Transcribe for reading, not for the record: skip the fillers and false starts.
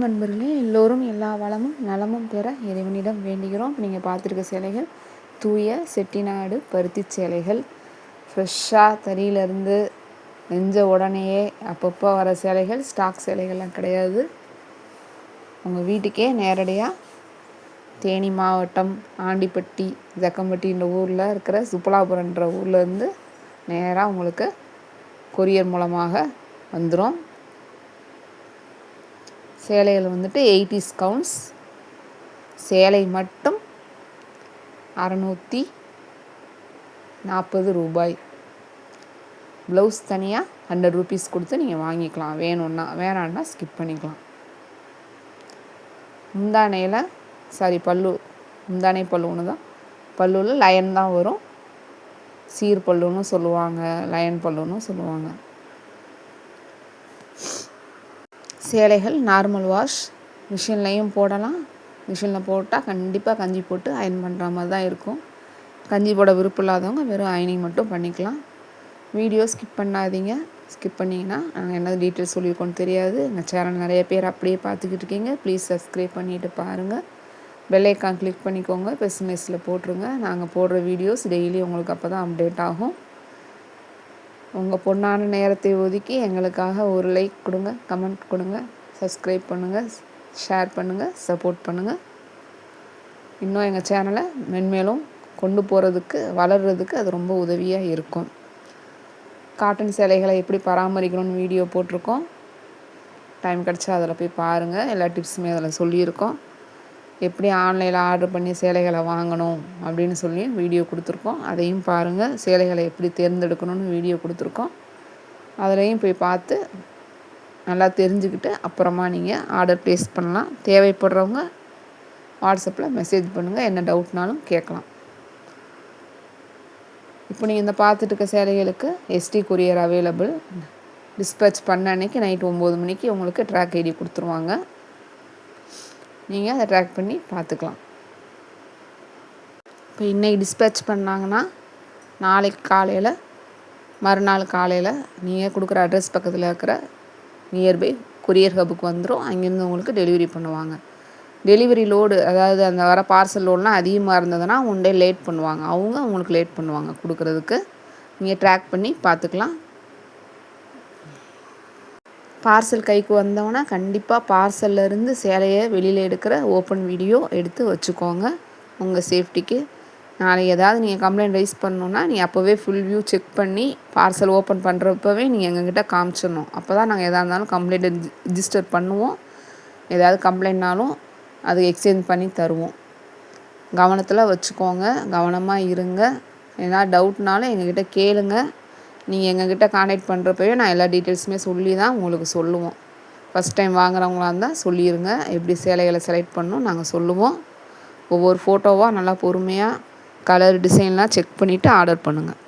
நண்பர்களே, எல்லோரும் எல்லா வளமும் நலமும் பெற இறைவனிடம் வேண்டுகிறோம். நீங்கள் பார்த்துருக்க சேலைகள் தூய செட்டிநாடு பருத்தி சேலைகள். ஃப்ரெஷ்ஷாக தறியிலேருந்து நெஞ்ச உடனேயே அப்பப்போ வர சேலைகள், ஸ்டாக் சேலைகள்லாம் கிடையாது. உங்கள் வீட்டுக்கே நேரடியாக தேனி மாவட்டம் ஆண்டிப்பட்டி ஜக்கம்பட்டின்ற ஊரில் இருக்கிற சுப்பலாபுரன்ற ஊர்லேருந்து நேராக உங்களுக்கு கொரியர் மூலமாக வந்துடும். சேலைகள் வந்துட்டு 80s கவுண்ட்ஸ். சேலை மட்டும் 640 ரூபாய். ப்ளவுஸ் தனியாக 100 ரூபீஸ் கொடுத்து நீங்கள் வாங்கிக்கலாம். வேணான்னா ஸ்கிப் பண்ணிக்கலாம். முந்தானையில் பல்லு முந்தானை பல்லு ஒன்று தான். பல்லுவில் லயன் தான் வரும். சீர் பல்லுன்னு சொல்லுவாங்க, லயன் பல்லுன்னு சொல்லுவாங்க. சேலைகள் நார்மல் வாஷ், மிஷின்லையும் போடலாம். மிஷினில் போட்டால் கண்டிப்பாக கஞ்சி போட்டு அயன் பண்ணுற மாதிரி தான் இருக்கும். கஞ்சி போட விருப்பம் இல்லாதவங்க வெறும் அயனிங் மட்டும் பண்ணிக்கலாம். வீடியோ ஸ்கிப் பண்ணாதீங்க. ஸ்கிப் பண்ணிங்கன்னா நாங்கள் என்ன டீட்டெயில்ஸ் சொல்லியிருக்கோன்னு தெரியாது. எங்கள் சேனல் நிறைய பேர் அப்படியே பார்த்துக்கிட்டு இருக்கீங்க. ப்ளீஸ் சப்ஸ்கிரைப் பண்ணிவிட்டு பாருங்கள். பெல் ஐக்கான் கிளிக் பண்ணிக்கோங்க. பெஸ்னஸில் போட்டுருங்க. நாங்கள் போடுற வீடியோஸ் டெய்லி உங்களுக்கு அப்போ தான் அப்டேட் ஆகும். உங்கள் பொண்ணான நேரத்தை ஒதுக்கி எங்களுக்காக ஒரு லைக் கொடுங்க, கமெண்ட் கொடுங்க, சப்ஸ்கிரைப் பண்ணுங்கள், ஷேர் பண்ணுங்கள், சப்போர்ட் பண்ணுங்கள். இன்னும் எங்கள் சேனலை மென்மேலும் கொண்டு போகிறதுக்கு, வளர்கிறதுக்கு அது ரொம்ப உதவியாக இருக்கும். காட்டன் சேலைகளை எப்படி பராமரிக்கணும்னு வீடியோ போட்டிருக்கோம். டைம் கிடச்சா அதில் போய் பாருங்கள். எல்லா டிப்ஸுமே அதில் சொல்லியிருக்கோம். எப்படி ஆன்லைனில் ஆர்டர் பண்ணி சேலைகளை வாங்கணும் அப்படின்னு சொல்லி வீடியோ கொடுத்துருக்கோம். அதையும் பாருங்கள். சேலைகளை எப்படி தேர்ந்தெடுக்கணும்னு வீடியோ கொடுத்துருக்கோம். அதிலையும் போய் பார்த்து நல்லா தெரிஞ்சுக்கிட்டு அப்புறமா நீங்கள் ஆர்டர் ப்ளேஸ் பண்ணலாம். தேவைப்படுறவங்க வாட்ஸ்அப்பில் மெசேஜ் பண்ணுங்கள். என்ன டவுட்னாலும் கேட்கலாம். இப்போ நீங்கள் இந்த பார்த்துட்டு இருக்க சேலைகளுக்கு எஸ்டி கொரியர் அவைலபிள். டிஸ்பேச் பண்ண அன்றைக்கி நைட் 9 மணிக்கு உங்களுக்கு ட்ராக் ஐடி கொடுத்துருவாங்க. நீங்கள் அதை ட்ராக் பண்ணி பார்த்துக்கலாம். இப்போ இன்றைக்கி டிஸ்பேச் பண்ணாங்கன்னா நாளைக்கு காலையில், மறுநாள் காலையில் நீங்கள் கொடுக்குற அட்ரஸ் பக்கத்தில் இருக்கிற நியர்பை கொரியர் ஹப்புக்கு வந்துடும். அங்கேருந்து உங்களுக்கு டெலிவரி பண்ணுவாங்க. டெலிவரி லோடு, அதாவது அந்த வர பார்சல் லோடெலாம் அதிகமாக இருந்ததுன்னா ஒன் டே லேட் பண்ணுவாங்க. அவங்க உங்களுக்கு லேட் பண்ணுவாங்க கொடுக்குறதுக்கு. நீங்கள் ட்ராக் பண்ணி பார்த்துக்கலாம். பார்சல் கைக்கு வந்தோன்னா கண்டிப்பாக பார்சல்லேருந்து சேலையை வெளியில் எடுக்கிற ஓப்பன் வீடியோ எடுத்து வச்சுக்கோங்க. உங்கள் சேஃப்டிக்கு. நாளைக்கு ஏதாவது நீங்கள் கம்ப்ளைண்ட் ரைஸ் பண்ணணுன்னா நீங்கள் அப்போவே ஃபுல் வியூ செக் பண்ணி பார்சல் ஓப்பன் பண்ணுறப்பவே நீங்கள் எங்ககிட்ட காமிச்சிடணும். அப்போ தான் நாங்கள் எதாக இருந்தாலும் கம்ப்ளைண்ட் ரிஜிஸ்டர் பண்ணுவோம். ஏதாவது கம்ப்ளைண்ட்னாலும் அது எக்ஸ்சேஞ்ச் பண்ணி தருவோம். கவனத்தில் வச்சுக்கோங்க. கவனமாக இருங்க. ஏதாவது டவுட்னாலும் எங்ககிட்ட கேளுங்க. நீங்கள் எங்ககிட்ட கான்டாக்ட் பண்ணுறப்பவே நான் எல்லா டீட்டெயில்ஸுமே சொல்லி தான் உங்களுக்கு சொல்லுவோம். ஃபஸ்ட் டைம் வாங்குறவங்களா இருந்தால் சொல்லிடுங்க. எப்படி சேலைகளை செலக்ட் பண்ணணும் நாங்கள் சொல்லுவோம். ஒவ்வொரு ஃபோட்டோவாக நல்லா பொறுமையாக கலர் டிசைன்லாம் செக் பண்ணிவிட்டு ஆர்டர் பண்ணுங்கள்.